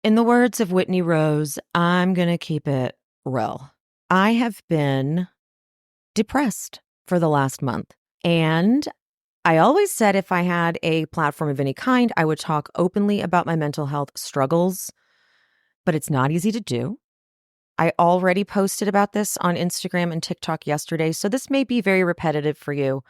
In the words of Whitney Rose, I'm going to keep it real. I have been depressed for the last month. And I always said if I had a platform of any kind, I would talk openly about my mental health struggles, but it's not easy to do. I already posted about this on Instagram and TikTok yesterday, so this may be very repetitive for you,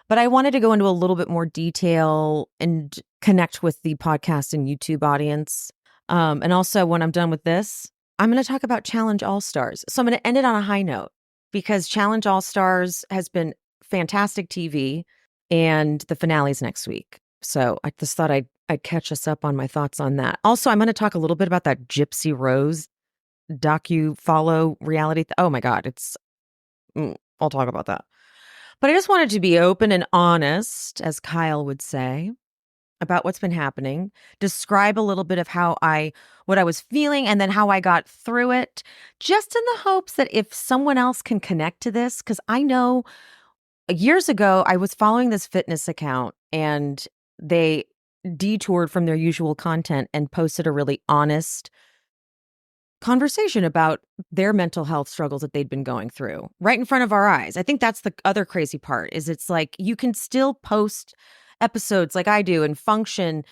but I wanted to go into a little bit more detail and connect with the podcast and YouTube audience. And also, when I'm done with this, I'm going to talk about Challenge All Stars. So I'm going to end it on a high note because Challenge All Stars has been fantastic TV and the finale's next week. So I just thought I'd catch us up on my thoughts on that. Also, I'm going to talk a little bit about that Gypsy Rose docu-follow reality. Oh my God, I'll talk about that. But I just wanted to be open and honest, as Kyle would say, about what's been happening, describe a little bit of what I was feeling and then how I got through it, just in the hopes that if someone else can connect to this, because I know years ago I was following this fitness account and they detoured from their usual content and posted a really honest conversation about their mental health struggles that they'd been going through right in front of our eyes. I think that's the other crazy part is it's like you can still post episodes like I do and function,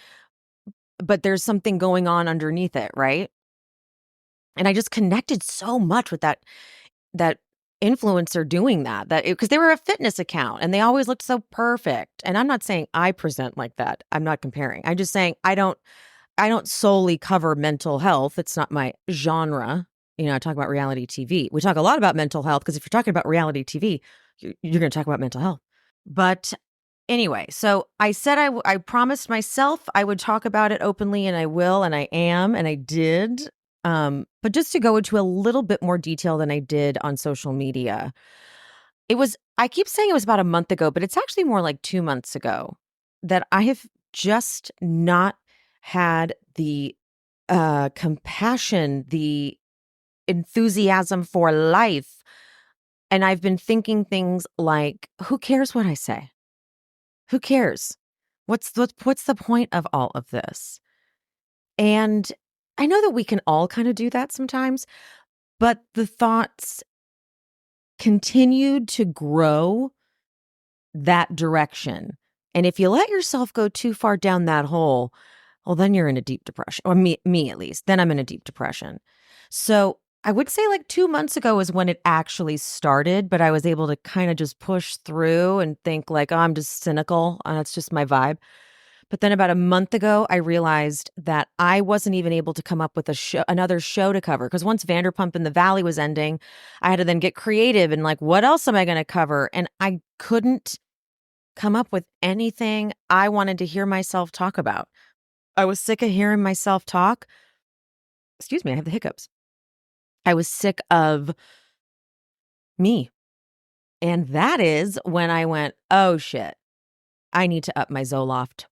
but there's something going on underneath it, right? And I just connected so much with that influencer doing that because they were a fitness account and they always looked so perfect. And I'm not saying I present like that. I'm not comparing. I'm just saying I don't solely cover mental health. It's not my genre. I talk about reality TV. We talk a lot about mental health because if you're talking about reality TV, you're going to talk about mental health. But anyway, so I said I promised myself I would talk about it openly, and I will, and I am, and I did. But just to go into a little bit more detail than I did on social media, I keep saying it was about a month ago, but it's actually more like 2 months ago that I have just not had the compassion, the enthusiasm for life. And I've been thinking things like, who cares what I say? Who cares? What's the point of all of this? And I know that we can all kind of do that sometimes, but the thoughts continued to grow that direction. And if you let yourself go too far down that hole, well, then you're in a deep depression, or me at least. Then I'm in a deep depression. So I would say like 2 months ago is when it actually started, but I was able to kind of just push through and think like, oh, I'm just cynical. That's just my vibe. But then about a month ago, I realized that I wasn't even able to come up with another show to cover. Because once Vanderpump in the Valley was ending, I had to then get creative and like, what else am I going to cover? And I couldn't come up with anything I wanted to hear myself talk about. I was sick of hearing myself talk. Excuse me, I have the hiccups. I was sick of me. And that is when I went, oh shit, I need to up my Zoloft.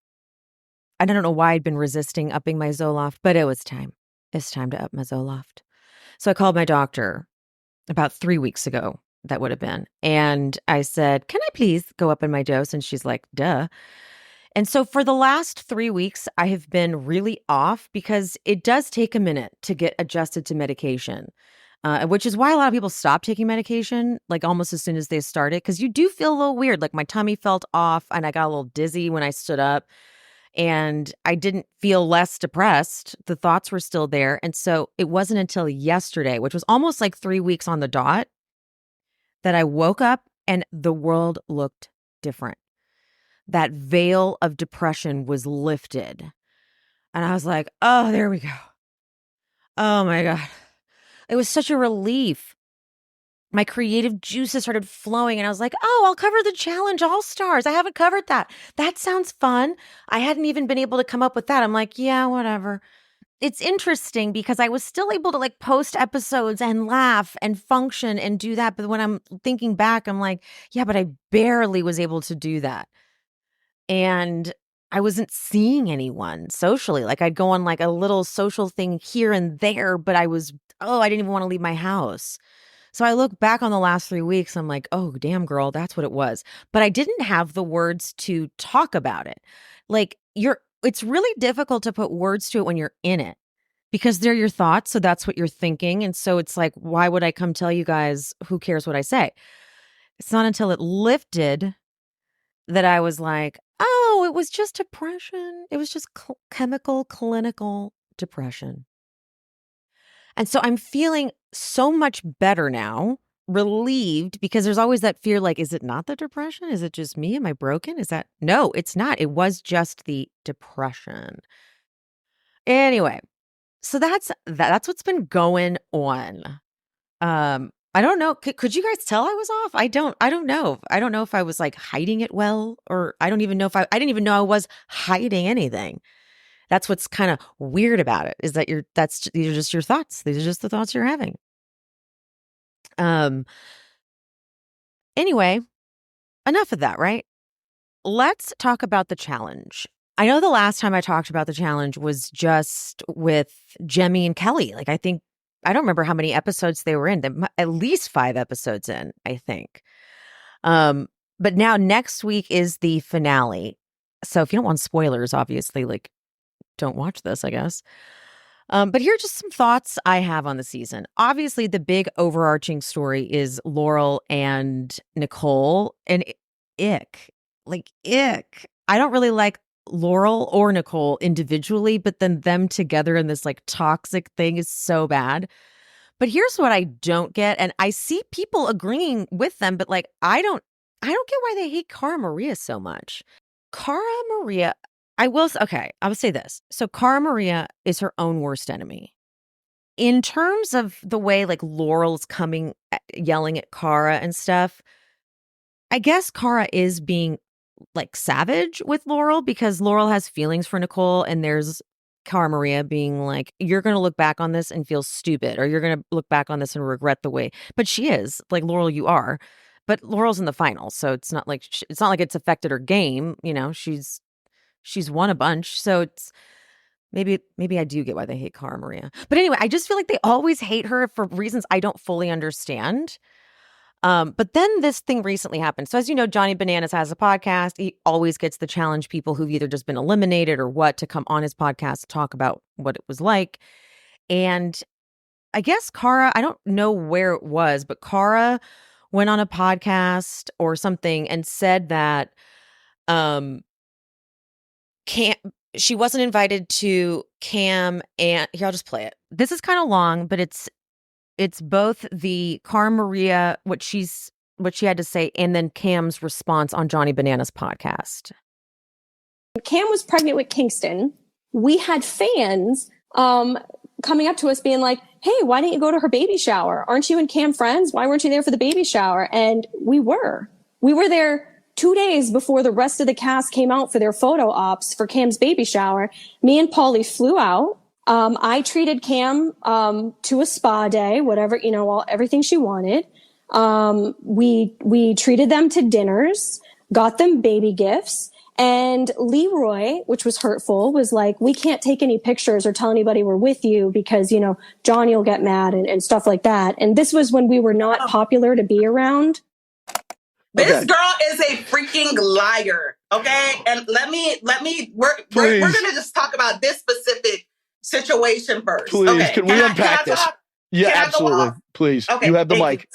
I don't know why I'd been resisting upping my Zoloft, but it was time. It's time to up my Zoloft. So I called my doctor about 3 weeks ago, that would have been. And I said, can I please go up in my dose? And she's like, duh. And so for the last 3 weeks, I have been really off because it does take a minute to get adjusted to medication, which is why a lot of people stop taking medication, like almost as soon as they start it, because you do feel a little weird. Like my tummy felt off and I got a little dizzy when I stood up and I didn't feel less depressed. The thoughts were still there. And so it wasn't until yesterday, which was almost like 3 weeks on the dot, that I woke up and the world looked different. That veil of depression was lifted. And I was like, oh, there we go. Oh my God. It was such a relief. My creative juices started flowing and I was like, oh, I'll cover the Challenge All Stars. I haven't covered that. That sounds fun. I hadn't even been able to come up with that. I'm like, yeah, whatever. It's interesting because I was still able to like post episodes and laugh and function and do that. But when I'm thinking back, I'm like, yeah, but I barely was able to do that. And I wasn't seeing anyone socially. Like I'd go on like a little social thing here and there, but I didn't even want to leave my house. So I look back on the last 3 weeks, I'm like, oh, damn girl, that's what it was. But I didn't have the words to talk about it. Like it's really difficult to put words to it when you're in it. because they're your thoughts. So that's what you're thinking. And so it's like, why would I come tell you guys? Who cares what I say? It's not until it lifted that I was like, oh, it was just depression. It was just chemical, clinical depression. And so I'm feeling so much better now, relieved, because there's always that fear, like, is it not the depression? Is it just me? Am I broken? Is that? No, it's not. It was just the depression. Anyway, so that's what's been going on. I don't know. Could you guys tell I was off? I don't know. I don't know if I was like hiding it well, or I don't even know if I didn't even know I was hiding anything. That's what's kind of weird about it, is that these are just your thoughts. These are just the thoughts you're having. Anyway, enough of that, right? Let's talk about the challenge. I know the last time I talked about the challenge was just with Jemmy and Kelly. Like, I don't remember how many episodes they were in. At least 5 episodes in, I think. But now next week is the finale. So if you don't want spoilers, obviously, like, don't watch this, I guess. But here are just some thoughts I have on the season. Obviously, the big overarching story is Laurel and Nicole, and ick. I don't really like Laurel or Nicole individually, but then them together in this like toxic thing is so bad. But here's what I don't get, and I see people agreeing with them, but like I don't get why they hate Cara Maria so much. Cara Maria, I will say this. So Cara Maria is her own worst enemy. In terms of the way like Laurel's coming, yelling at Cara and stuff, I guess Cara is being like savage with Laurel because Laurel has feelings for Nicole, and there's Cara Maria being like, you're going to look back on this and feel stupid, or you're going to look back on this and regret the way. But she is like, Laurel, you are. But Laurel's in the finals, so it's not like it's affected her game. You know, she's won a bunch, so it's maybe I do get why they hate Cara Maria. But anyway, I just feel like they always hate her for reasons I don't fully understand. But then this thing recently happened. So as you know, Johnny Bananas has a podcast. He always gets the challenge people who've either just been eliminated or what to come on his podcast to talk about what it was like. And I guess Cara, I don't know where it was, but Cara went on a podcast or something and said that she wasn't invited to Kam and here, I'll just play it. This is kind of long, but it's both the Cara Maria, what she had to say, and then Kam's response on Johnny Bananas podcast. Kam was pregnant with Kingston. We had fans coming up to us being like, hey, why didn't you go to her baby shower? Aren't you and Kam friends? Why weren't you there for the baby shower? And we were there 2 days before the rest of the cast came out for their photo ops for Kam's baby shower. Me and Paulie flew out. I treated Kam to a spa day, whatever, everything she wanted. We treated them to dinners, got them baby gifts. And Leroy, which was hurtful, was like, we can't take any pictures or tell anybody we're with you because, Johnny will get mad and stuff like that. And this was when we were not popular to be around. This girl is a freaking liar. Okay. And we're going to just talk about this specific situation first. Please. Okay. Can we unpack this? Yeah, absolutely. Please. Okay, you have the mic.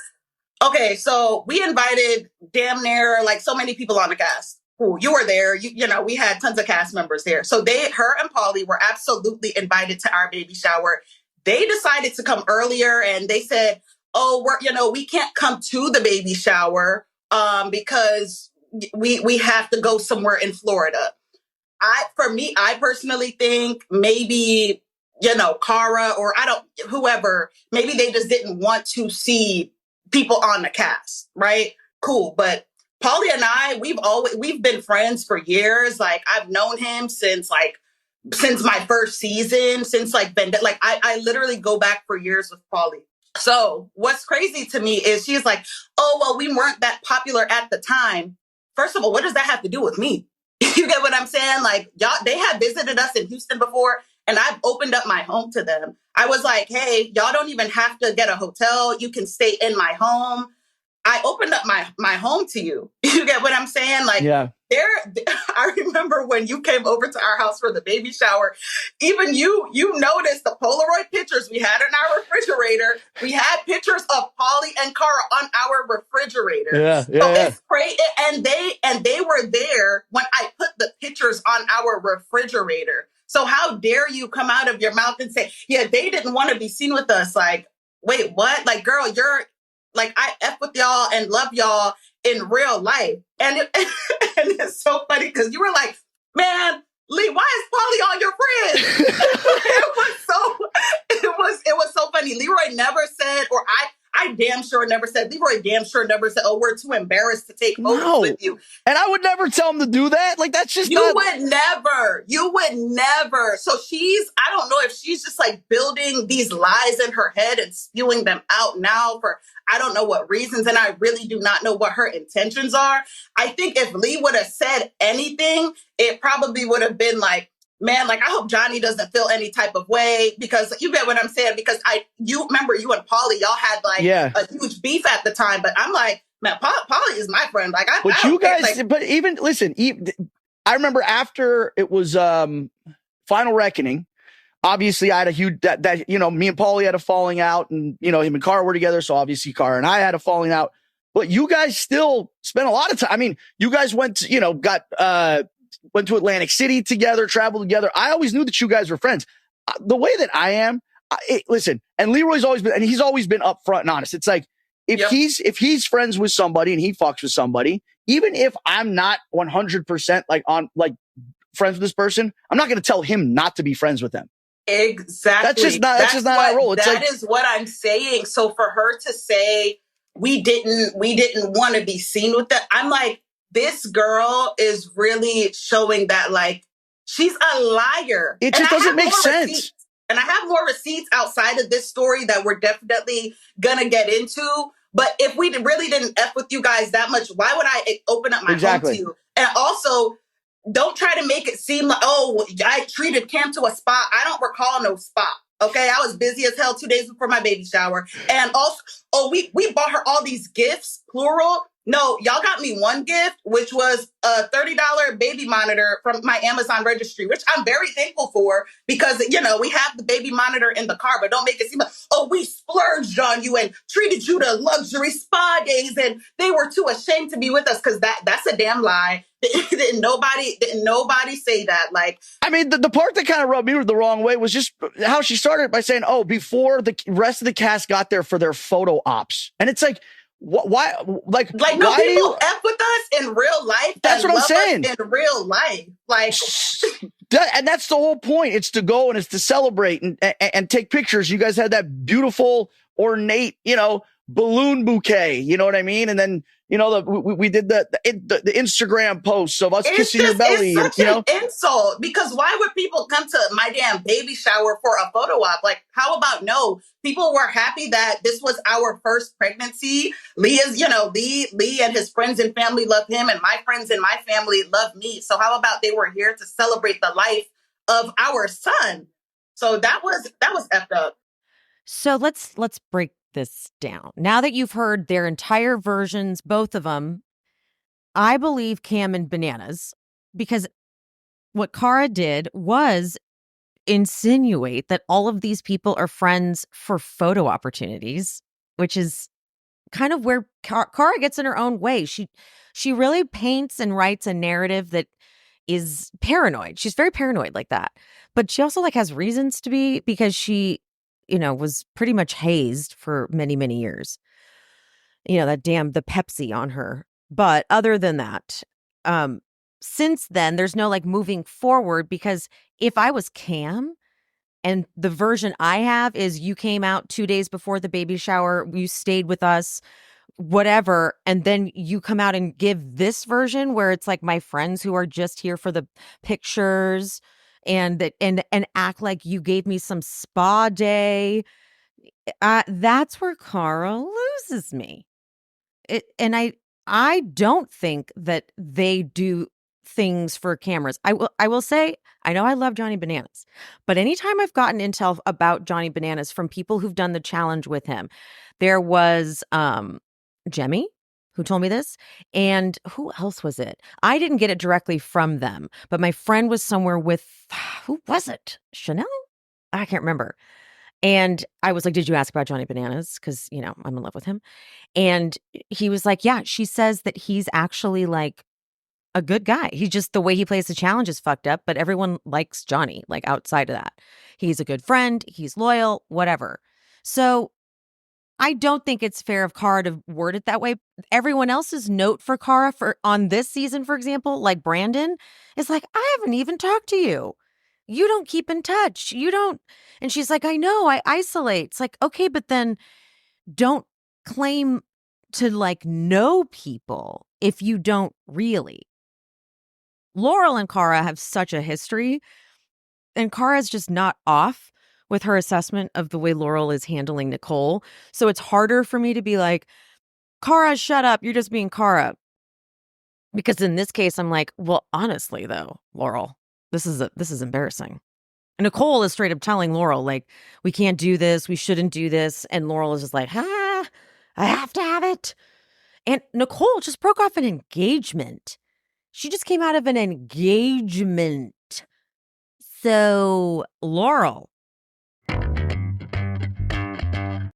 Okay. So we invited damn near like so many people on the cast. Ooh, you were there. We had tons of cast members there. So her and Paulie were absolutely invited to our baby shower. They decided to come earlier and they said, oh, we can't come to the baby shower because we have to go somewhere in Florida. I personally think maybe, Cara or whoever, maybe they just didn't want to see people on the cast, right? Cool. But Paulie and I, we've been friends for years. Like I've known him since my first season, since I literally go back for years with Paulie. So what's crazy to me is she's like, oh, well, we weren't that popular at the time. First of all, what does that have to do with me? You get what I'm saying? Like they have visited us in Houston before and I've opened up my home to them. I was like, hey, y'all don't even have to get a hotel. You can stay in my home. I opened up my home to you. You get what I'm saying? Like, yeah. I remember when you came over to our house for the baby shower, even you noticed the Polaroid pictures we had in our refrigerator. We had pictures of Polly and Cara on our refrigerator. Yeah. So it's crazy. And they were there when I put the pictures on our refrigerator. So how dare you come out of your mouth and say, yeah, they didn't want to be seen with us. Like, wait, what? Like, girl, you're like, I F with y'all and love y'all in real life. And, and it's so funny because you were like, man, Lee, why is Polly on your fridge? It was so funny. Leroy never said, or I damn sure never said, Leroy damn sure never said, oh, we're too embarrassed to take photos with you. And I would never tell him to do that. Like, that's just You would never. So I don't know if she's just like building these lies in her head and spewing them out now for I don't know what reasons. And I really do not know what her intentions are. I think if Lee would have said anything, it probably would have been like, man, like, I hope Johnny doesn't feel any type of way, because you get what I'm saying? Because you remember you and Polly, y'all had like a huge beef at the time, but I'm like, man, Polly is my friend. Like, but you guys, but even listen, I remember after it was Final Reckoning, obviously I had a huge, that you know, me and Paulie had a falling out, and, you know, him and Cara were together. So obviously Cara and I had a falling out, but you guys still spent a lot of time. I mean, you guys went to, you know, went to Atlantic City together, traveled together. I always knew that you guys were friends. The way that I am, listen, and Leroy's always been, and he's always been upfront and honest. It's like, if he's friends with somebody and he fucks with somebody, even if I'm not 100% like friends with this person, I'm not going to tell him not to be friends with them. Exactly. That's just not our role. That is what I'm saying. So for her to say we didn't want to be seen with that, I'm like, this girl is really showing that, like, she's a liar. It just doesn't make sense. And I have more receipts outside of this story that we're definitely gonna get into. But if we really didn't F with you guys that much, why would I open up my home to you? And also, don't try to make it seem like, oh, I treated Cam to a spa. I don't recall no spa. Okay, I was busy as hell 2 days before my baby shower. And also, we bought her all these gifts, plural. No, y'all got me one gift, which was a $30 baby monitor from my Amazon registry, which I'm very thankful for, because, you know, we have the baby monitor in the car, but don't make it seem like, oh, we splurged on you and treated you to luxury spa days and they were too ashamed to be with us, because that's a damn lie. Didn't nobody say that. Like, I mean, the part that kind of rubbed me the wrong way was just how she started by saying, oh, before the rest of the cast got there for their photo ops. And it's like, why? Like no, why people F with us in real life. That's what I'm saying. In real life, like, and that's the whole point. It's to go and it's to celebrate and take pictures. You guys had that beautiful, ornate, you know, balloon bouquet. You know what I mean? And then, you know, we did the Instagram posts of us kissing your belly. It's such an insult, because why would people come to my damn baby shower for a photo op? Like, how about no? People were happy that this was our first pregnancy. Lee and his friends and family love him, and my friends and my family love me. So how about they were here to celebrate the life of our son? So that was effed up. So let's break this down. Now that you've heard their entire versions, both of them, I believe Kam and Bananas, because what Cara did was insinuate that all of these people are friends for photo opportunities, which is kind of where Cara gets in her own way. She really paints and writes a narrative that is paranoid. She's very paranoid like that. But she also like has reasons to be, because she, you know, was pretty much hazed for many, many years. You know, the Pepsi on her. But other than that, since then, there's no like moving forward, because if I was Kam and the version I have is you came out 2 days before the baby shower, you stayed with us, whatever, and then you come out and give this version where it's like my friends who are just here for the pictures and act like you gave me some spa day. That's where Cara loses me. I don't think that they do things for cameras. I will say, I know I love Johnny Bananas, but anytime I've gotten intel about Johnny Bananas from people who've done the challenge with him, there was Jemmy, who told me this. And who else was it? I didn't get it directly from them, but my friend was somewhere with, who was it? Chanel? I can't remember. And I was like, did you ask about Johnny Bananas? Because, I'm in love with him. And he was like, yeah, she says that he's actually like a good guy. He just, the way he plays the challenge is fucked up, but everyone likes Johnny, like outside of that. He's a good friend. He's loyal, whatever. So I don't think it's fair of Cara to word it that way. Everyone else's note for Cara on this season, for example, like Brandon, is like, I haven't even talked to you. You don't keep in touch. You don't. And she's like, I know, I isolate. It's like, okay, but then don't claim to like know people if you don't really. Laurel and Cara have such a history, and Cara's just not off with her assessment of the way Laurel is handling Nicole. So it's harder for me to be like, Cara, shut up. You're just being Cara. Because in this case, I'm like, well, honestly, though, Laurel, this is embarrassing. And Nicole is straight up telling Laurel, like, we can't do this. We shouldn't do this. And Laurel is just like, I have to have it. And Nicole just broke off an engagement. She just came out of an engagement. So, Laurel.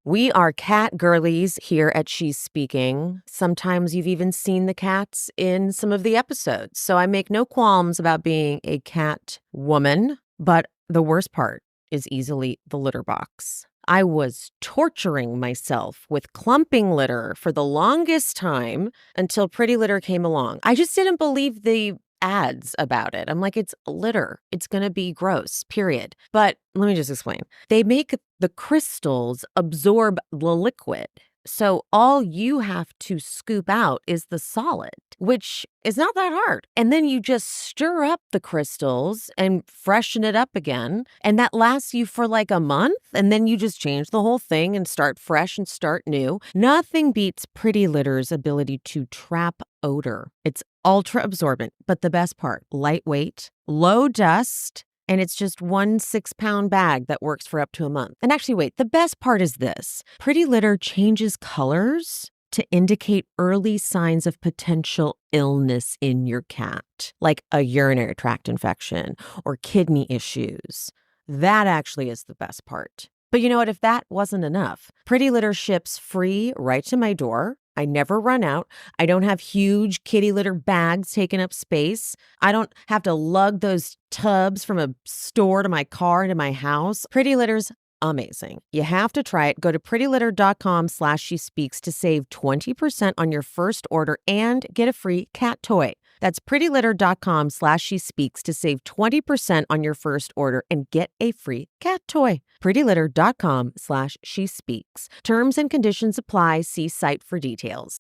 We are cat girlies here at She's Speaking. Sometimes you've even seen the cats in some of the episodes. So I make no qualms about being a cat woman. But the worst part is easily the litter box. I was torturing myself with clumping litter for the longest time until Pretty Litter came along. I just didn't believe the ads about it. I'm like, it's litter. It's going to be gross, period. But let me just explain. They make the crystals absorb the liquid. So all you have to scoop out is the solid, which is not that hard. And then you just stir up the crystals and freshen it up again. And that lasts you for like a month. And then you just change the whole thing and start fresh and start new. Nothing beats Pretty Litter's ability to trap odor. It's ultra absorbent, but the best part, lightweight, low dust, and it's just 1 6-pound bag that works for up to a month. And actually, wait, the best part is this. Pretty Litter changes colors to indicate early signs of potential illness in your cat, like a urinary tract infection or kidney issues. That actually is the best part. But you know what? If that wasn't enough, Pretty Litter ships free right to my door. I never run out. I don't have huge kitty litter bags taking up space. I don't have to lug those tubs from a store to my car into my house. Pretty Litter's amazing. You have to try it. Go to prettylitter.com/shespeaks to save 20% on your first order and get a free cat toy. That's prettylitter.com/shespeaks to save 20% on your first order and get a free cat toy. prettylitter.com/shespeaks. Terms and conditions apply. See site for details.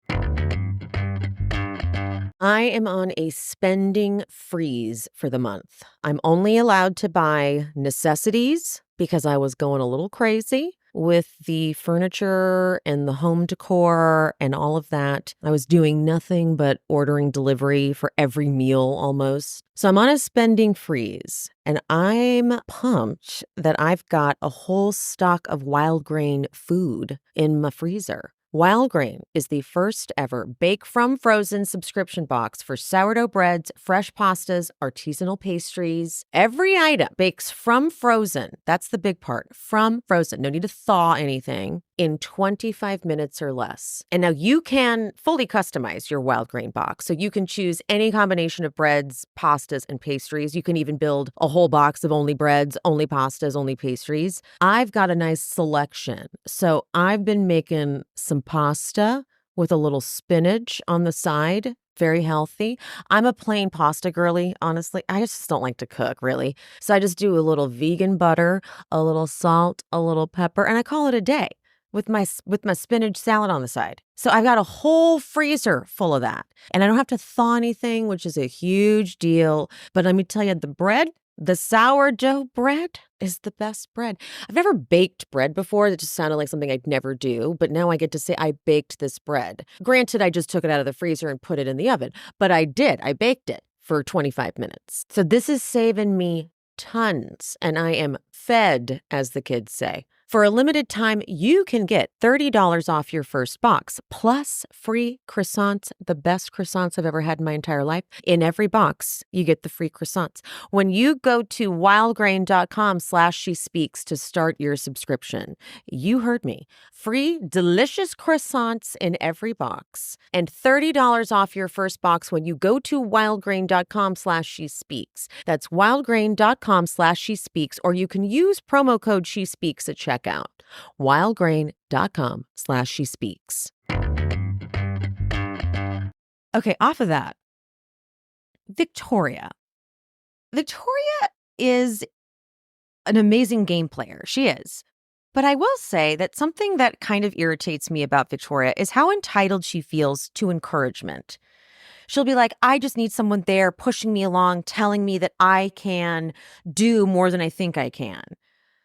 I am on a spending freeze for the month. I'm only allowed to buy necessities because I was going a little crazy with the furniture and the home decor and all of that. I was doing nothing but ordering delivery for every meal almost. So I'm on a spending freeze, and I'm pumped that I've got a whole stock of wild grain food in my freezer. Wild Grain is the first ever bake from frozen subscription box for sourdough breads, fresh pastas, artisanal pastries. Every item bakes from frozen. That's the big part. From frozen. No need to thaw anything in 25 minutes or less. And now you can fully customize your Wild Grain box. So you can choose any combination of breads, pastas, and pastries. You can even build a whole box of only breads, only pastas, only pastries. I've got a nice selection. So I've been making some pasta with a little spinach on the side. Very healthy. I'm a plain pasta girly, honestly. I just don't like to cook, really. So I just do a little vegan butter, a little salt, a little pepper, and I call it a day with my spinach salad on the side. So I've got a whole freezer full of that. And I don't have to thaw anything, which is a huge deal. But let me tell you, the bread, the sourdough bread is the best bread. I've never baked bread before. It just sounded like something I'd never do. But now I get to say I baked this bread. Granted, I just took it out of the freezer and put it in the oven. But I did. I baked it for 25 minutes. So this is saving me tons. And I am fed, as the kids say. For a limited time, you can get $30 off your first box, plus free croissants, the best croissants I've ever had in my entire life. In every box, you get the free croissants. When you go to wildgrain.com/shespeaks to start your subscription, you heard me. Free, delicious croissants in every box. And $30 off your first box when you go to wildgrain.com/shespeaks. That's wildgrain.com/shespeaks, or you can use promo code shespeaks at checkout. wildgrain.com/shespeaks. Okay, off of that, Victoria. Victoria is an amazing game player. She is. But I will say that something that kind of irritates me about Victoria is how entitled she feels to encouragement. She'll be like, I just need someone there pushing me along, telling me that I can do more than I think I can.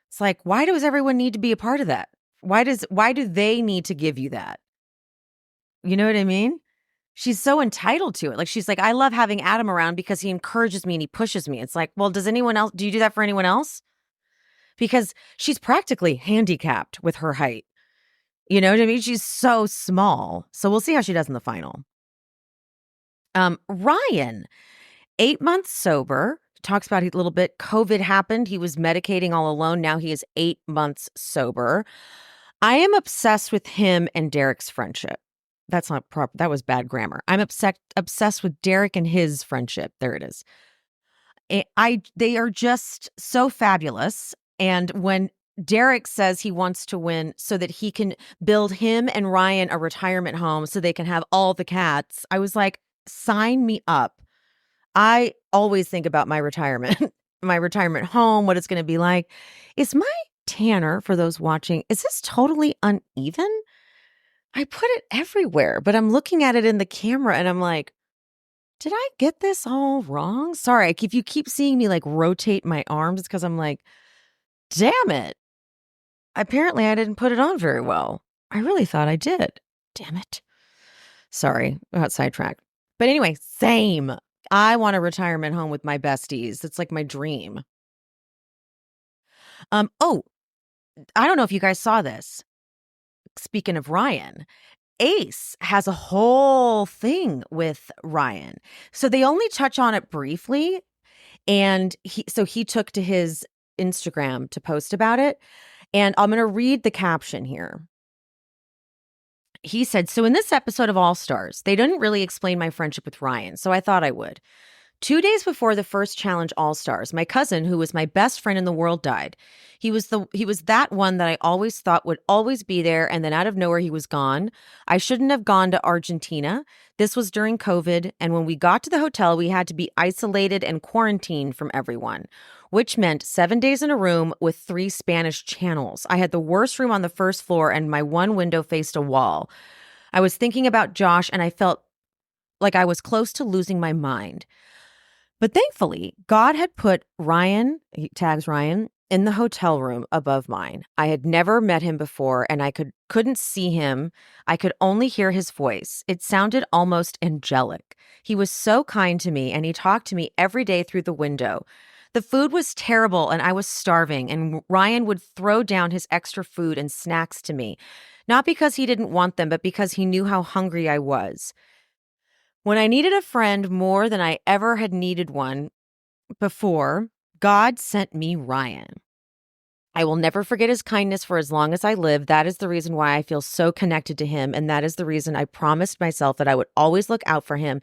It's like, why does everyone need to be a part of that? Why do they need to give you that? You know what I mean? She's so entitled to it. Like, she's like, I love having Adam around because he encourages me and he pushes me. It's like, well, do you do that for anyone else? Because she's practically handicapped with her height. You know what I mean? She's so small. So we'll see how she does in the final. Ryan, 8 months sober, talks about it a little bit. COVID happened. He was medicating all alone. Now he is 8 months sober. I am obsessed with him and Derek's friendship. That's not proper. That was bad grammar. I'm obsessed with Derek and his friendship. There it is. They are just so fabulous. And when Derek says he wants to win so that he can build him and Ryan a retirement home so they can have all the cats, I was like, sign me up. I always think about my retirement, my retirement home, what it's going to be like. Is my Tanner, for those watching, is this totally uneven? I put it everywhere, but I'm looking at it in the camera and I'm like, did I get this all wrong? Sorry, if you keep seeing me like rotate my arms, it's because I'm like, damn it. Apparently I didn't put it on very well. I really thought I did. Damn it. Sorry, I got sidetracked. But anyway, same. I want a retirement home with my besties. It's like my dream. Oh, I don't know if you guys saw this. Speaking of Ryan, Ace has a whole thing with Ryan. So they only touch on it briefly. And he took to his Instagram to post about it. And I'm going to read the caption here. He said, so in this episode of All Stars, they didn't really explain my friendship with Ryan, so I thought I would. 2 days before the first challenge All Stars, my cousin, who was my best friend in the world, died. He was that one that I always thought would always be there, and then out of nowhere he was gone. I shouldn't have gone to Argentina. This was during COVID, and when we got to the hotel, we had to be isolated and quarantined from everyone, which meant 7 days in a room with 3 Spanish channels. I had the worst room on the first floor, and my one window faced a wall. I was thinking about Josh, and I felt like I was close to losing my mind. But thankfully, God had put Ryan, he tags Ryan, in the hotel room above mine. I had never met him before, and I couldn't see him. I could only hear his voice. It sounded almost angelic. He was so kind to me, and he talked to me every day through the window. The food was terrible, and I was starving, and Ryan would throw down his extra food and snacks to me, not because he didn't want them, but because he knew how hungry I was. When I needed a friend more than I ever had needed one before, God sent me Ryan. I will never forget his kindness for as long as I live. That is the reason why I feel so connected to him, and that is the reason I promised myself that I would always look out for him,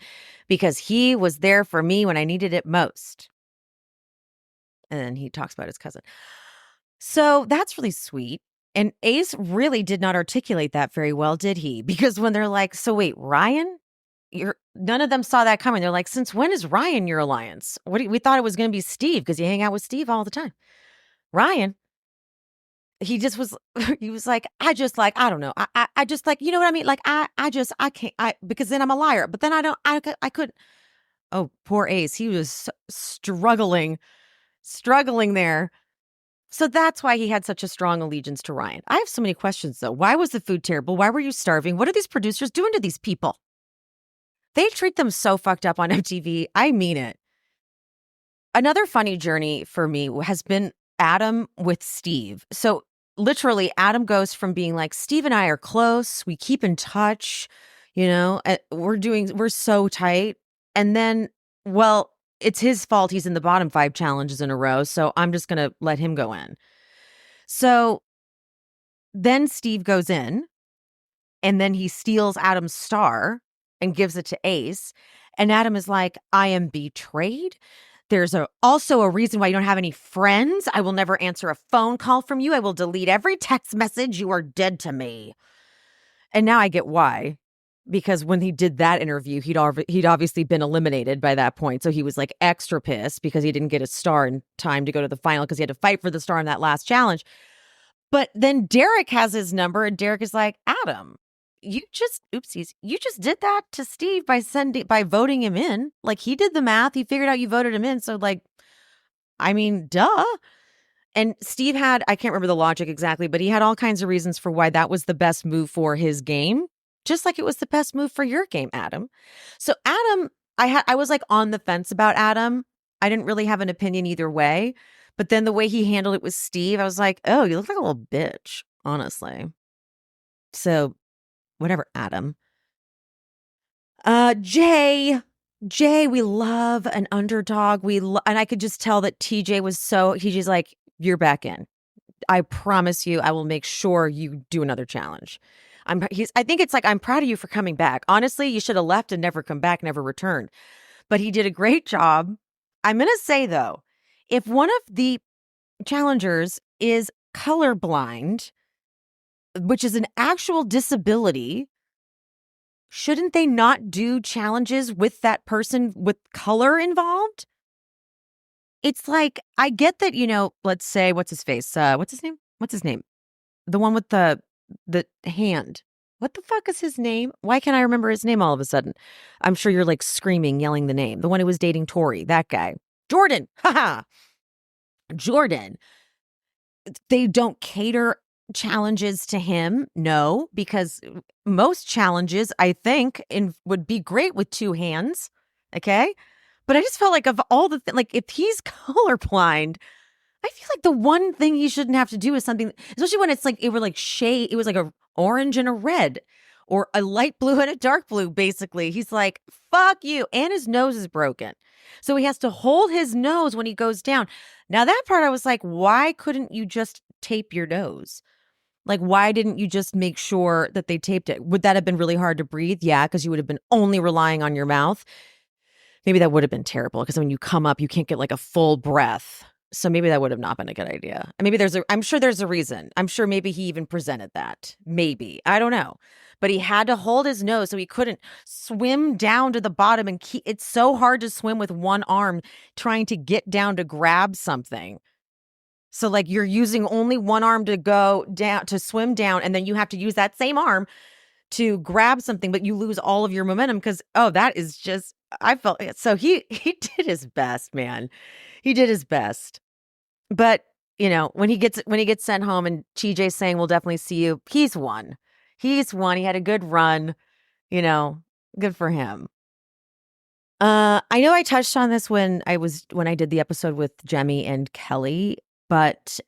because he was there for me when I needed it most. And then he talks about his cousin. So that's really sweet. And Ace really did not articulate that very well, did he? Because when they're like, so wait, Ryan? None of them saw that coming. They're like, since when is Ryan your alliance? We thought it was going to be Steve because you hang out with Steve all the time. Ryan, he just was, he was like, I don't know. I just like, you know what I mean? Like, I can't, because then I'm a liar, but then I couldn't. Oh, poor Ace. He was struggling there. So that's why he had such a strong allegiance to Ryan. I have so many questions though. Why was the food terrible? Why were you starving? What are these producers doing to these people? They treat them so fucked up on MTV. I mean it. Another funny journey for me has been Adam with Steve. So literally, Adam goes from being like, Steve and I are close. We keep in touch. We're so tight. And then, well, it's his fault. He's in the bottom 5 challenges in a row. So I'm just going to let him go in. So then Steve goes in and then he steals Adam's star and gives it to Ace. And Adam is like, I am betrayed. There's also a reason why you don't have any friends. I will never answer a phone call from you. I will delete every text message. You are dead to me. And now I get why. Because when he did that interview, he'd obviously been eliminated by that point. So he was like extra pissed because he didn't get a star in time to go to the final because he had to fight for the star in that last challenge. But then Derek has his number and Derek is like, Adam, you just did that to Steve by voting him in. Like, he did the math. He figured out you voted him in. So like, I mean, duh. And Steve had, I can't remember the logic exactly, but he had all kinds of reasons for why that was the best move for his game. Just like it was the best move for your game, Adam. So Adam, I was like on the fence about Adam. I didn't really have an opinion either way. But then the way he handled it with Steve, I was like, oh, you look like a little bitch, honestly. So whatever, Adam. Jay, we love an underdog. And I could just tell that TJ was TJ's like, you're back in. I promise you, I will make sure you do another challenge. I think it's like, I'm proud of you for coming back. Honestly, you should have left and never come back, never returned. But he did a great job. I'm going to say, though, if one of the challengers is colorblind, which is an actual disability, shouldn't they not do challenges with that person with color involved? It's like, I get that, let's say, what's his face? What's his name? The one with the hand. What the fuck is his name? Why can't I remember his name all of a sudden? I'm sure you're like screaming, yelling the name. The one who was dating Tori, that guy. Jordan. Haha. Jordan. They don't cater challenges to him. No, because most challenges, I think, would be great with 2 hands. Okay. But I just felt like of all the like, if he's colorblind, I feel like the one thing he shouldn't have to do is something, especially when it's like, it was like a orange and a red or a light blue and a dark blue, basically. He's like, fuck you. And his nose is broken. So he has to hold his nose when he goes down. Now that part, I was like, why couldn't you just tape your nose? Like, why didn't you just make sure that they taped it? Would that have been really hard to breathe? Yeah, because you would have been only relying on your mouth. Maybe that would have been terrible because when you come up, you can't get like a full breath. So maybe that would have not been a good idea. And maybe I'm sure there's a reason. I'm sure maybe he even presented that. Maybe. I don't know. But he had to hold his nose so he couldn't swim down to the bottom and it's so hard to swim with one arm trying to get down to grab something. So like you're using only one arm to go down, to swim down, and then you have to use that same arm to grab something, but you lose all of your momentum because, that is just, I felt, so he did his best, man. He did his best. But, when he gets sent home and TJ's saying, we'll definitely see you, he's won. He had a good run, good for him. I know I touched on this when I did the episode with Jemmy and Kelly, but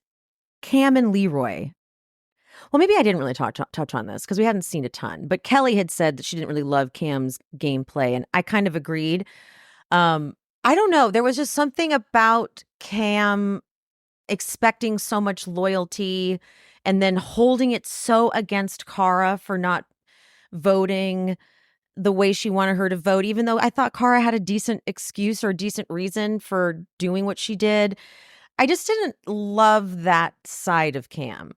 Kam and Leroy. Well, maybe I didn't really touch on this because we hadn't seen a ton, but Kelly had said that she didn't really love Cam's gameplay, and I kind of agreed. I don't know. There was just something about Kam expecting so much loyalty and then holding it so against Cara for not voting the way she wanted her to vote, even though I thought Cara had a decent excuse or a decent reason for doing what she did. I just didn't love that side of Kam.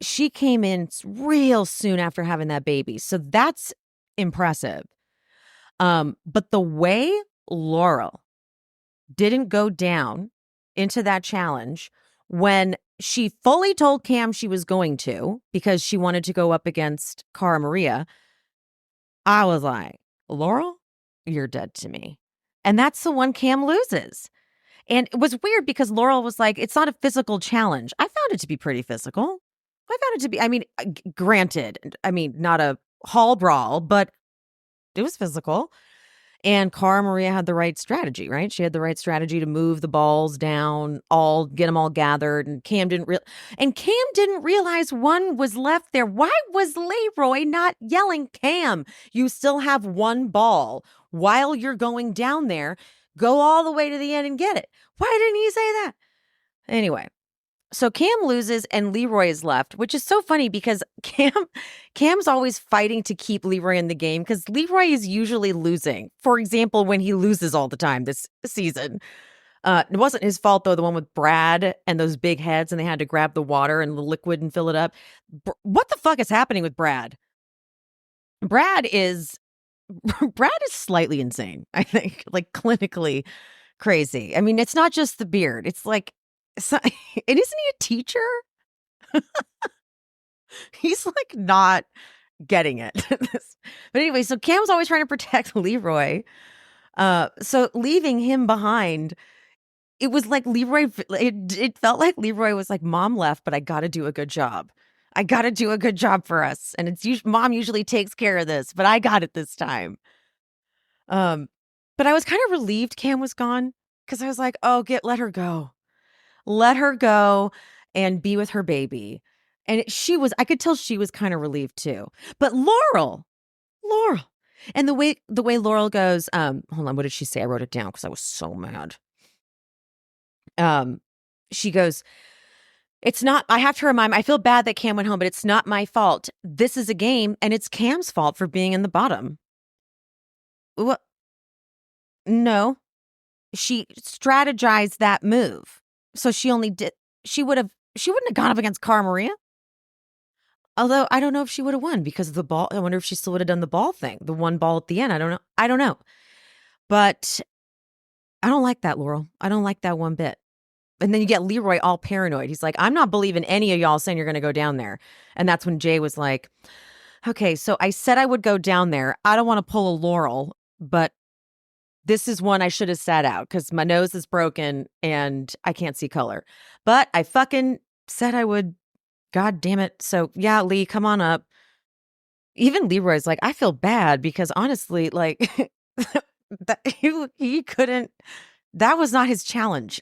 She came in real soon after having that baby. So that's impressive. But the way Laurel didn't go down into that challenge when she fully told Kam she was going to because she wanted to go up against Cara Maria, I was like, Laurel, you're dead to me. And that's the one Kam loses. And it was weird because Laurel was like, it's not a physical challenge. I found it to be pretty physical. I found it to be, granted, not a hall brawl, but it was physical. And Cara Maria had the right strategy, right? She had the right strategy to move the balls down, get them all gathered. And Kam didn't realize one was left there. Why was Leroy not yelling, Kam, you still have one ball while you're going down there. Go all the way to the end and get it. Why didn't he say that? Anyway. So Kam loses and Leroy is left, which is so funny because Cam's always fighting to keep Leroy in the game because Leroy is usually losing. For example, when he loses all the time this season. It wasn't his fault, though, the one with Brad and those big heads and they had to grab the water and the liquid and fill it up. What the fuck is happening with Brad? Brad is slightly insane, I think, like clinically crazy. I mean, it's not just the beard. It's like, and isn't he a teacher? He's like not getting it. But anyway, so Cam's always trying to protect Leroy. So leaving him behind, it was like Leroy, it felt like Leroy was like, Mom left, but I got to do a good job. I got to do a good job for us. And Mom usually takes care of this, but I got it this time. But I was kind of relieved Kam was gone because I was like, oh, let her go. Let her go and be with her baby. And I could tell she was kind of relieved too. But Laurel. And the way Laurel goes, hold on, what did she say? I wrote it down because I was so mad. She goes, it's not, I have to remind, I feel bad that Kam went home, but it's not my fault. This is a game and it's Cam's fault for being in the bottom. What? No, she strategized that move. So she wouldn't have gone up against Cara Maria. Although I don't know if she would have won because of the ball. I wonder if she still would have done the ball thing, the one ball at the end. I don't know. But I don't like that, Laurel. I don't like that one bit. And then you get Leroy all paranoid. He's like, I'm not believing any of y'all saying you're going to go down there. And that's when Jay was like, okay, so I said I would go down there. I don't want to pull a Laurel, but this is one I should have sat out because my nose is broken and I can't see color. But I fucking said I would. God damn it. So yeah, Lee, come on up. Even Leroy's like, I feel bad because honestly, like that he couldn't. That was not his challenge.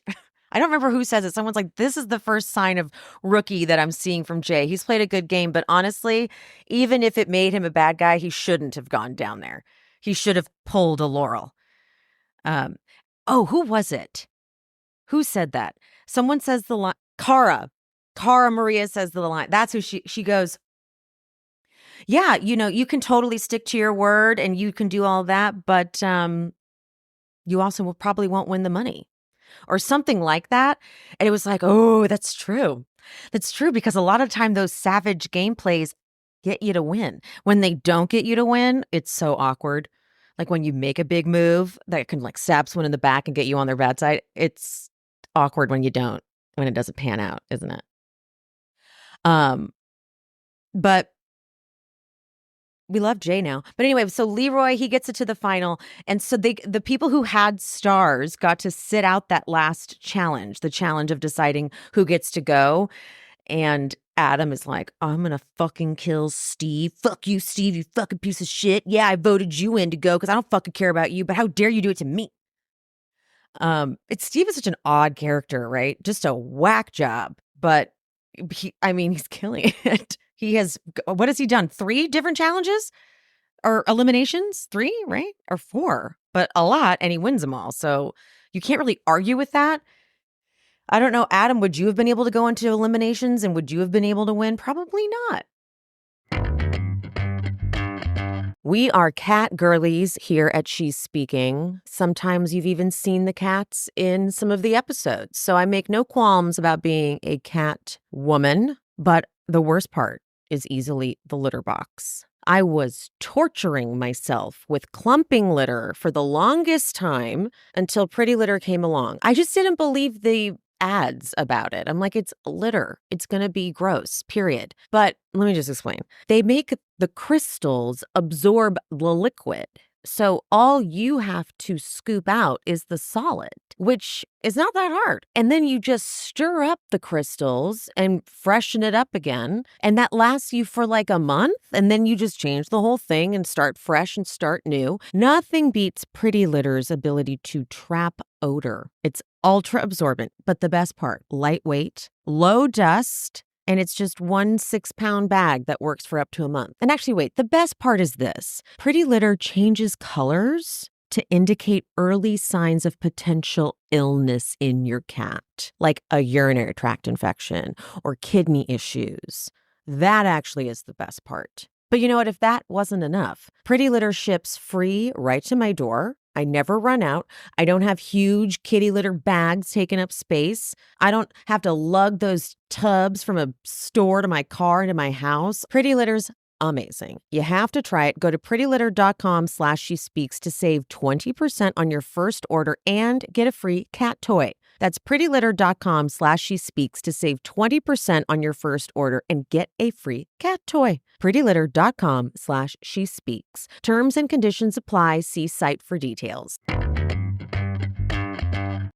I don't remember who says it. Someone's like, this is the first sign of rookie that I'm seeing from Jay. He's played a good game, but honestly, even if it made him a bad guy, he shouldn't have gone down there. He should have pulled a Laurel. Who was it? Who said that? Someone says the line. Cara Maria says the line. That's who she goes. Yeah, you can totally stick to your word and you can do all that, but you also probably won't win the money or something like that. And it was like, oh, that's true. That's true because a lot of time those savage gameplays get you to win. When they don't get you to win, it's so awkward. Like when you make a big move that can like stab someone in the back and get you on their bad side, it's awkward when it doesn't pan out, isn't it? But we love Jay now. But anyway, so Leroy, he gets it to the final. And so the people who had stars got to sit out that last challenge, the challenge of deciding who gets to go. And Adam is like, I'm going to fucking kill Steve. Fuck you, Steve, you fucking piece of shit. Yeah, I voted you in to go because I don't fucking care about you, but how dare you do it to me? Steve is such an odd character, right? Just a whack job. But he's killing it. What has he done? 3 different challenges or eliminations? 3, right? Or 4, but a lot. And he wins them all. So you can't really argue with that. I don't know. Adam, would you have been able to go into eliminations and would you have been able to win? Probably not. We are cat girlies here at She's Speaking. Sometimes you've even seen the cats in some of the episodes. So I make no qualms about being a cat woman, but the worst part is easily the litter box. I was torturing myself with clumping litter for the longest time until Pretty Litter came along. I just didn't believe the ads about it. I'm like, it's litter. It's going to be gross, period. But let me just explain. They make the crystals absorb the liquid. So all you have to scoop out is the solid, which is not that hard. And then you just stir up the crystals and freshen it up again. And that lasts you for like a month. And then you just change the whole thing and start fresh and start new. Nothing beats Pretty Litter's ability to trap odor. It's ultra absorbent, but the best part, lightweight, low dust, and it's just 1 6-pound bag that works for up to a month. And actually, wait, the best part is this. Pretty Litter changes colors to indicate early signs of potential illness in your cat, like a urinary tract infection or kidney issues. That actually is the best part. But you know what? If that wasn't enough, Pretty Litter ships free right to my door. I never run out. I don't have huge kitty litter bags taking up space. I don't have to lug those tubs from a store to my car into my house. Pretty Litter's amazing. You have to try it. Go to prettylitter.com/shespeaks to save 20% on your first order and get a free cat toy. That's prettylitter.com/shespeaks to save 20% on your first order and get a free cat toy. prettylitter.com/shespeaks. Terms and conditions apply. See site for details.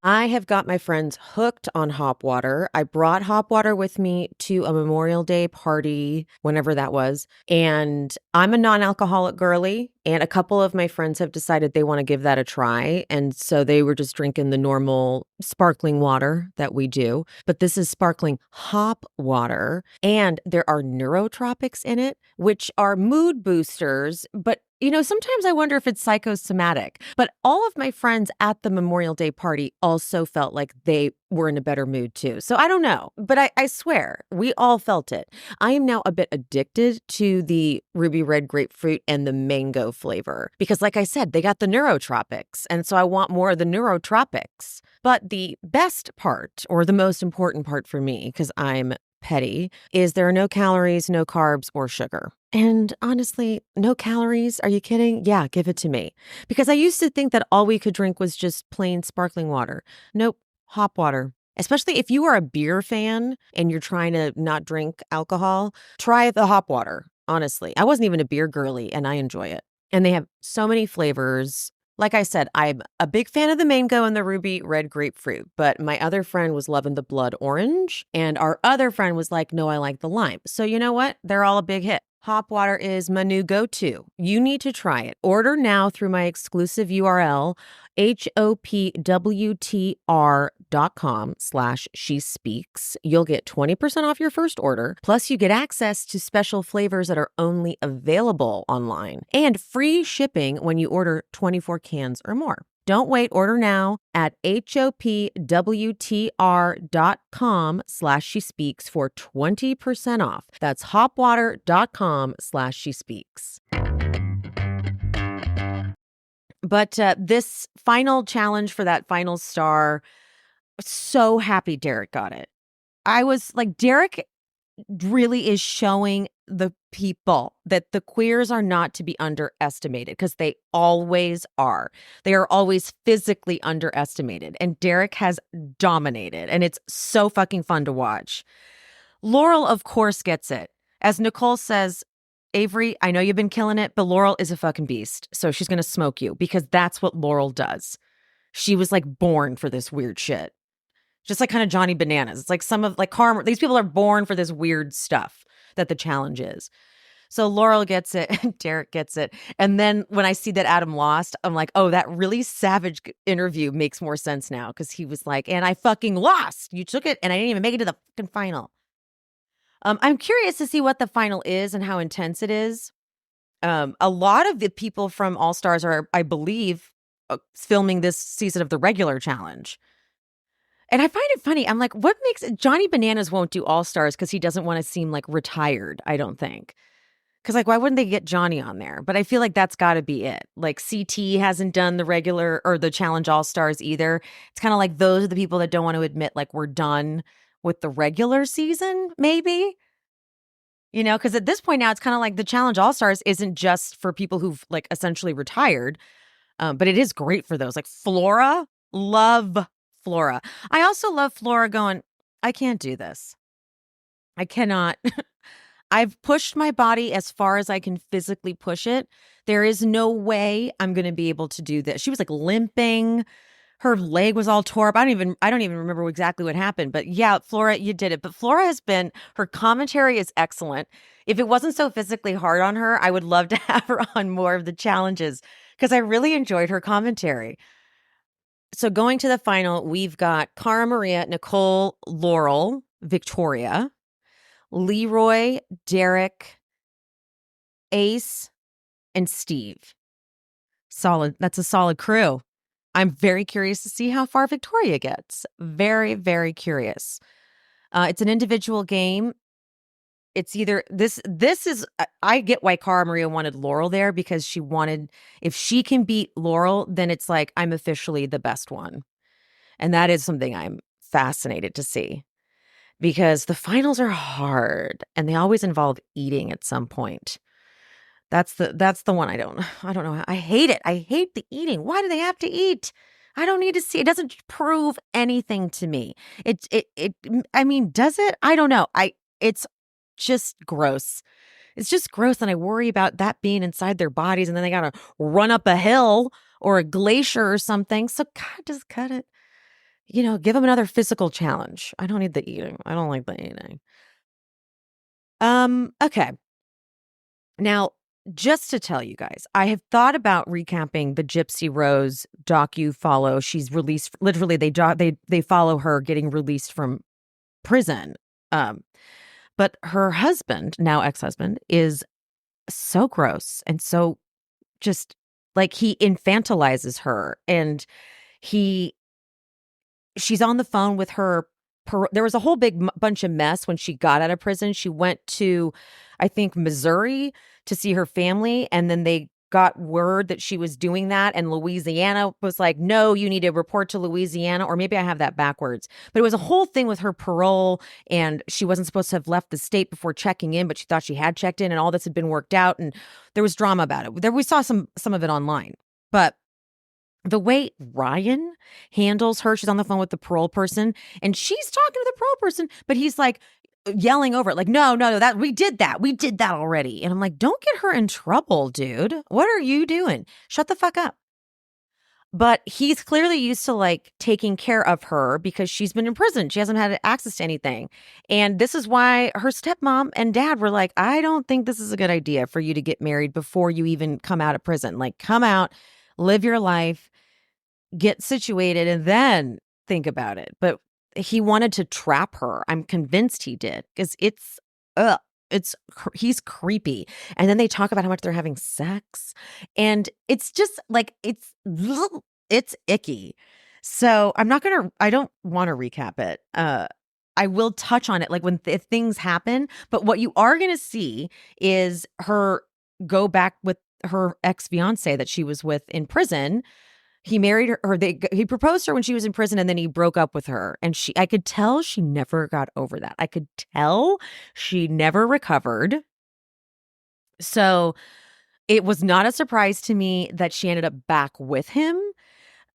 I have got my friends hooked on hop water. I brought hop water with me to a Memorial Day party, whenever that was. And I'm a non-alcoholic girly. And a couple of my friends have decided they want to give that a try. And so they were just drinking the normal sparkling water that we do. But this is sparkling hop water. And there are neurotropics in it, which are mood boosters. But you know, sometimes I wonder if it's psychosomatic, but all of my friends at the Memorial Day party also felt like they were in a better mood too. So I don't know, but I swear we all felt it. I am now a bit addicted to the ruby red grapefruit and the mango flavor because like I said, they got the neurotropics. And so I want more of the neurotropics. But the best part or the most important part for me, because I'm petty, is there are no calories, no carbs, or sugar. And honestly, no calories? Are you kidding? Yeah, give it to me. Because I used to think that all we could drink was just plain sparkling water. Nope, hop water. Especially if you are a beer fan and you're trying to not drink alcohol, try the hop water. Honestly, I wasn't even a beer girly and I enjoy it. And they have so many flavors. Like I said, I'm a big fan of the mango and the ruby red grapefruit, but my other friend was loving the blood orange, and our other friend was like, no, I like the lime. So you know what? They're all a big hit. Hop water is my new go-to. You need to try it. Order now through my exclusive URL, hopwtr.com/shespeaks. You'll get 20% off your first order. Plus, you get access to special flavors that are only available online and free shipping when you order 24 cans or more. Don't wait. Order now at hopwtr.com/shespeaks for 20% off. That's hopwater.com/shespeaks. But this final challenge for that final star, so happy Derek got it. I was like, Derek really is showing the people that the queers are not to be underestimated because they always are. They are always physically underestimated. And Derek has dominated. And it's so fucking fun to watch. Laurel, of course, gets it. As Nicole says, Avery, I know you've been killing it, but Laurel is a fucking beast. So she's going to smoke you because that's what Laurel does. She was like born for this weird shit. Just like kind of Johnny Bananas. It's like some of like Karma. These people are born for this weird stuff that the challenge is. So Laurel gets it and Derek gets it. And then when I see that Adam lost, I'm like, oh, that really savage interview makes more sense now. Because he was like, and I fucking lost. You took it and I didn't even make it to the fucking final. I'm curious to see what the final is and how intense it is. A lot of the people from All Stars are, I believe, filming this season of the regular challenge. And I find it funny. I'm like, what makes Johnny Bananas won't do All Stars because he doesn't want to seem like retired, I don't think. Because like, why wouldn't they get Johnny on there? But I feel like that's got to be it. Like CT hasn't done the regular or the Challenge All Stars either. It's kind of like those are the people that don't want to admit like we're done with the regular season, maybe. You know, because at this point now, it's kind of like the Challenge All Stars isn't just for people who've like essentially retired, but it is great for those. Like Flora, love Flora. I also love Flora going, I can't do this. I cannot. I've pushed my body as far as I can physically push it. There is no way I'm going to be able to do this. She was like limping. Her leg was all tore up. I don't even remember exactly what happened, but yeah, Flora, you did it. But Flora her commentary is excellent. If it wasn't so physically hard on her, I would love to have her on more of the challenges because I really enjoyed her commentary. So going to the final, we've got Cara Maria, Nicole, Laurel, Victoria, Leroy, Derek, Ace, and Steve. Solid. That's a solid crew. I'm very curious to see how far Victoria gets. Very, very curious. It's an individual game. It's either this is I get why Cara Maria wanted Laurel there because she wanted, if she can beat Laurel, then it's like I'm officially the best one. And that is something I'm fascinated to see because the finals are hard and they always involve eating at some point. That's the one I don't know. I hate it. I hate the eating. Why do they have to eat? I don't need to see. It doesn't prove anything to me. I mean, does it? I don't know. It's just gross. It's just gross. And I worry about that being inside their bodies and then they got to run up a hill or a glacier or something. So God, just cut it. Give them another physical challenge. I don't need the eating. I don't like the eating. Okay. Now, just to tell you guys, I have thought about recapping the Gypsy Rose docu-follow. She's released, literally, they follow her getting released from prison. But her husband, now ex-husband, is so gross and so just like he infantilizes her and she's on the phone with her. There was a whole big bunch of mess when she got out of prison. She went to, I think, Missouri to see her family. And then they got word that she was doing that. And Louisiana was like, no, you need to report to Louisiana. Or maybe I have that backwards. But it was a whole thing with her parole. And she wasn't supposed to have left the state before checking in, but she thought she had checked in and all this had been worked out. And there was drama about it. We saw some of it online. But the way Ryan handles her, she's on the phone with the parole person and she's talking to the parole person, but he's like yelling over it, like, no, that we did that already. And I'm like, don't get her in trouble, dude. What are you doing? Shut the fuck up. But he's clearly used to like taking care of her because she's been in prison. She hasn't had access to anything. And this is why her stepmom and dad were like, I don't think this is a good idea for you to get married before you even come out of prison. Like, come out, live your life, get situated, and then think about it. But he wanted to trap her. I'm convinced he did because he's creepy. And then they talk about how much they're having sex, and it's just like it's icky. So I don't want to recap it. I will touch on it like if things happen. But what you are going to see is her go back with her ex-fiance that she was with in prison. He married her, he proposed to her when she was in prison, and then he broke up with her. And I could tell she never got over that. I could tell she never recovered. So it was not a surprise to me that she ended up back with him,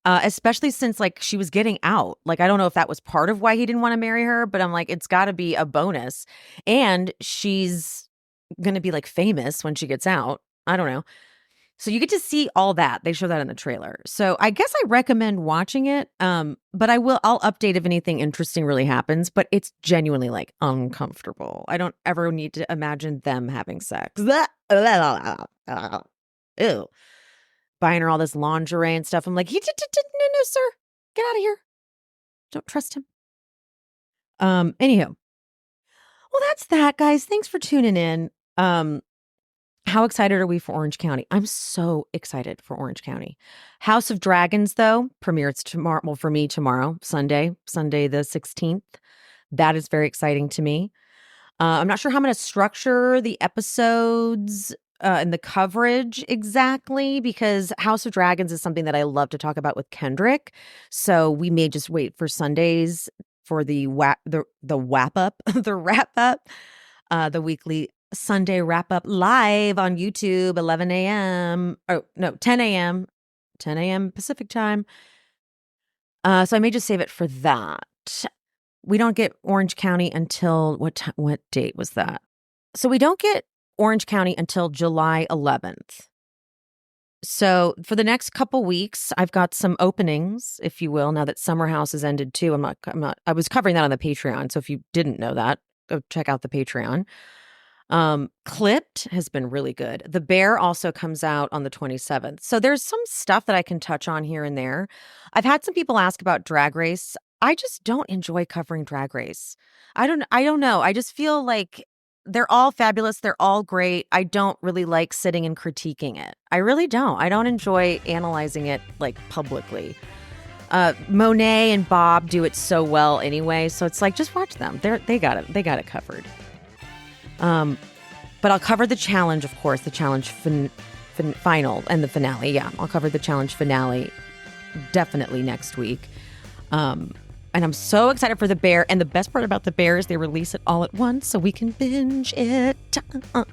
especially since like she was getting out. Like, I don't know if that was part of why he didn't want to marry her, but I'm like, it's got to be a bonus. And she's going to be like famous when she gets out. I don't know. So you get to see all that. They show that in the trailer. So I guess I recommend watching it. But I'll update if anything interesting really happens, but it's genuinely like uncomfortable. I don't ever need to imagine them having sex. Ew. Buying her all this lingerie and stuff. I'm like, no, sir. Get out of here. Don't trust him. Anywho. Well, that's that, guys. Thanks for tuning in. How excited are we for Orange County? I'm so excited for Orange County. House of Dragons, though, premieres tomorrow. Well, for me, tomorrow, Sunday the 16th. That is very exciting to me. I'm not sure how I'm going to structure the episodes and the coverage exactly, because House of Dragons is something that I love to talk about with Kendrick. So we may just wait for Sundays for the wrap up, the weekly Sunday wrap up live on YouTube, 11 a.m. Oh, no, 10 a.m. 10 a.m. Pacific time. So I may just save it for that. We don't get Orange County until what date was that? So we don't get Orange County until July 11th. So for the next couple weeks, I've got some openings, if you will, now that Summer House has ended too. I was covering that on the Patreon. So if you didn't know that, go check out the Patreon. Clipped has been really good. The Bear also comes out on the 27th. So there's some stuff that I can touch on here and there. I've had some people ask about Drag Race. I just don't enjoy covering Drag Race. I don't know. I just feel like they're all fabulous. They're all great. I don't really like sitting and critiquing it. I really don't. I don't enjoy analyzing it like publicly. Monet and Bob do it so well anyway. So it's like, just watch them. They got it covered. But I'll cover the challenge, of course, the challenge final and the finale. Yeah, I'll cover the challenge finale definitely next week. And I'm so excited for the Bear. And the best part about the Bear is they release it all at once so we can binge it. I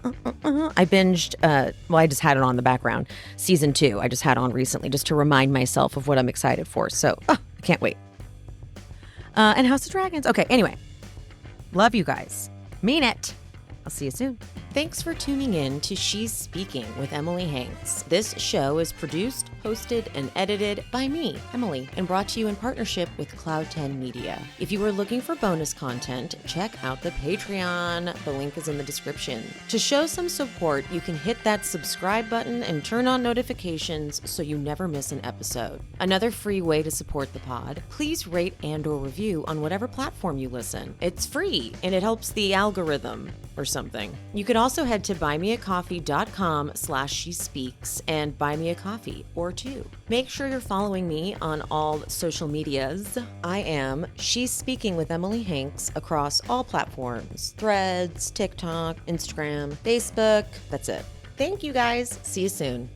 binged, I just had it on the background. Season 2, I just had on recently just to remind myself of what I'm excited for. So I can't wait. And House of Dragons. Okay, anyway. Love you guys. Mean it. I'll see you soon. Thanks for tuning in to She's Speaking with Emily Hanks. This show is produced, hosted, and edited by me, Emily, and brought to you in partnership with Cloud 10 Media. If you are looking for bonus content, check out the Patreon. The link is in the description. To show some support, you can hit that subscribe button and turn on notifications so you never miss an episode. Another free way to support the pod, please rate and/or review on whatever platform you listen. It's free, and it helps the algorithm or something. You could also head to buymeacoffee.com/shespeaks and buy me a coffee or two. Make sure you're following me on all social medias. I am She's Speaking with Emily Hanks across all platforms: Threads, TikTok, Instagram, Facebook. That's it. Thank you guys. See you soon.